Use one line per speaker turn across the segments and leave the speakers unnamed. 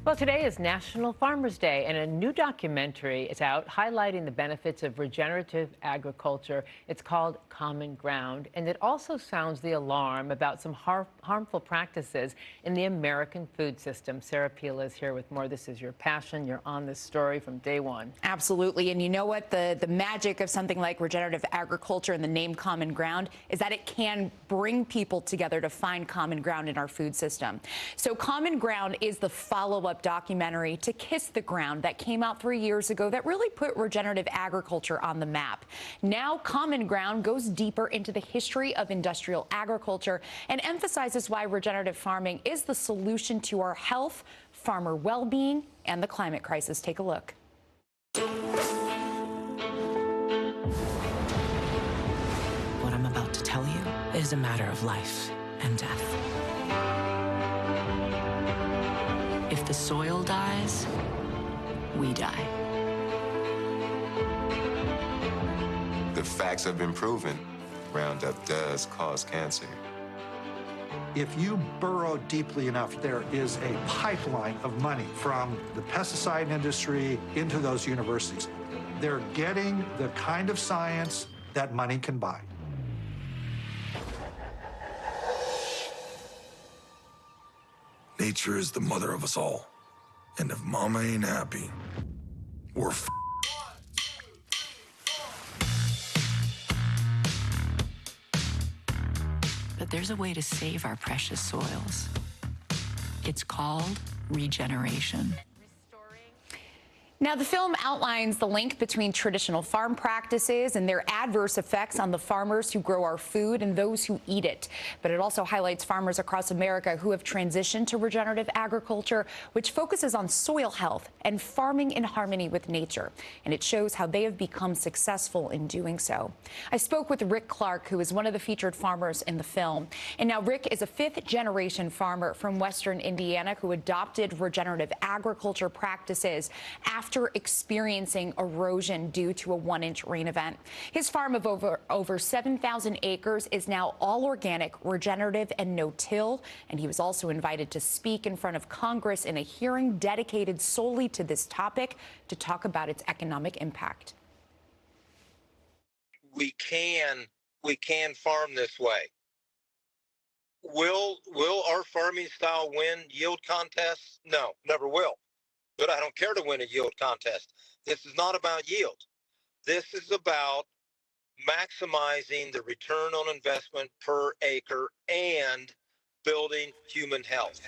Well, today is National Farmers Day, and a new documentary is out highlighting the benefits of regenerative agriculture. It's called Common Ground, and it also sounds the alarm about some harmful practices in the American food system. Sarah Pilla is here with more. This is your passion. You're on this story from day one.
Absolutely. And you know what? The magic of something like regenerative agriculture and the name Common Ground is that it can bring people together to find common ground in our food system. So Common Ground is the follow-up documentary to Kiss the Ground that came out 3 years ago that really put regenerative agriculture on the map. Now Common Ground goes deeper into the history of industrial agriculture and emphasizes why regenerative farming is the solution to our health, farmer well-being, and the climate crisis. Take a look.
What I'm about to tell you is a matter of life and death. If the soil dies, we die.
The facts have been proven. Roundup does cause cancer.
If you burrow deeply enough, there is a pipeline of money from the pesticide industry into those universities. They're getting the kind of science that money can buy.
Nature is the mother of us all. And if mama ain't happy, we're f***ed.
But there's a way to save our precious soils. It's called regeneration.
Now, the film outlines the link between traditional farm practices and their adverse effects on the farmers who grow our food and those who eat it. But it also highlights farmers across America who have transitioned to regenerative agriculture, which focuses on soil health and farming in harmony with nature. And it shows how they have become successful in doing so. I spoke with Rick Clark, who is one of the featured farmers in the film. And now Rick is a fifth-generation farmer from Western Indiana who adopted regenerative agriculture practices after experiencing erosion due to a 1-inch rain event. His farm of over 7,000 acres is now all organic, regenerative, and no-till. And he was also invited to speak in front of Congress in a hearing dedicated solely to this topic to talk about its economic impact.
We can farm this way. Will our farming style win yield contests? No, never will. But I don't care to win a yield contest. This is not about yield. This is about maximizing the return on investment per acre and building human health.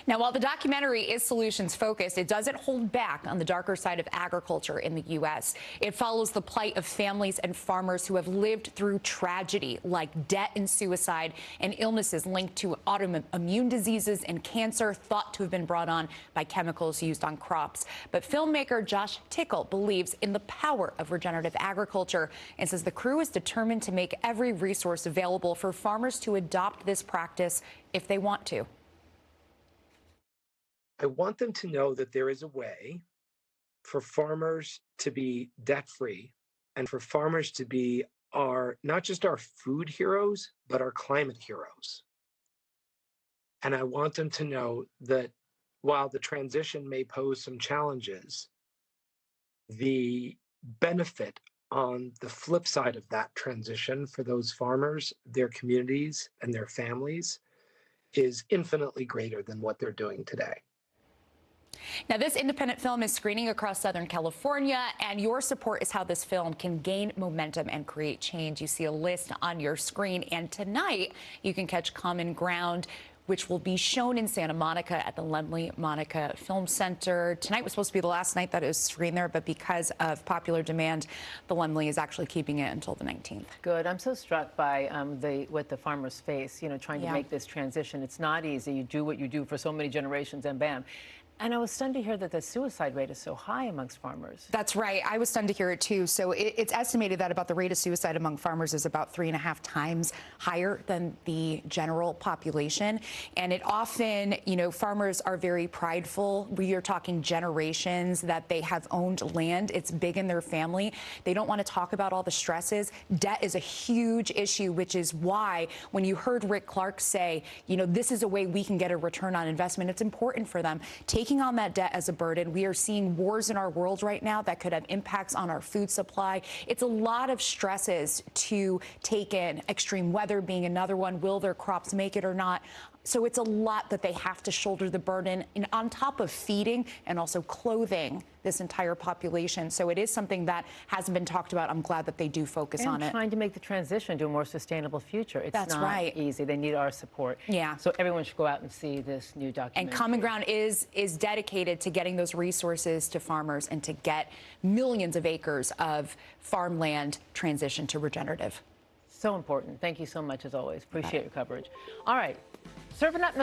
Now, while the documentary is solutions-focused, it doesn't hold back on the darker side of agriculture in the U.S. It follows the plight of families and farmers who have lived through tragedy like debt and suicide and illnesses linked to autoimmune diseases and cancer thought to have been brought on by chemicals used on crops. But filmmaker Josh Tickle believes in the power of regenerative agriculture and says the crew is determined to make every resource available for farmers to adopt this practice if they want to.
I want them to know that there is a way for farmers to be debt-free and for farmers to be not just our food heroes, but our climate heroes. And I want them to know that while the transition may pose some challenges, the benefit on the flip side of that transition for those farmers, their communities, and their families is infinitely greater than what they're doing today.
Now, this independent film is screening across Southern California, and your support is how this film can gain momentum and create change. You see a list on your screen, and tonight you can catch Common Ground, which will be shown in Santa Monica at the Lemley-Monica Film Center. Tonight was supposed to be the last night that it was screened there, but because of popular demand, the Lemley is actually keeping it until the 19th.
Good. I'm so struck by what the farmers face, trying to make this transition. It's not easy. You do what you do for so many generations, and bam. And I was stunned to hear that the suicide rate is so high amongst farmers.
That's right. I was stunned to hear it too. So it's estimated that about the rate of suicide among farmers is about 3.5 times higher than the general population. And it often, farmers are very prideful. We are talking generations that they have owned land. It's big in their family. They don't want to talk about all the stresses. Debt is a huge issue, which is why when you heard Rick Clark say, this is a way we can get a return on investment, it's important for them. Taking on that debt as a burden. We are seeing wars in our world right now that could have impacts on our food supply. It's a lot of stresses to take in, extreme weather being another one. Will their crops make it or not? So it's a lot that they have to shoulder the burden on top of feeding and also clothing this entire population. So it is something that hasn't been talked about. I'm glad that they do focus on it.
Trying to make the transition to a more sustainable future. It's
That's
not
right.
easy. They need our support.
Yeah.
So everyone should go out and see this new documentary.
And Common Ground is dedicated to getting those resources to farmers and to get millions of acres of farmland transitioned to regenerative.
So important. Thank you so much, as always. Appreciate your coverage. All right. Serving up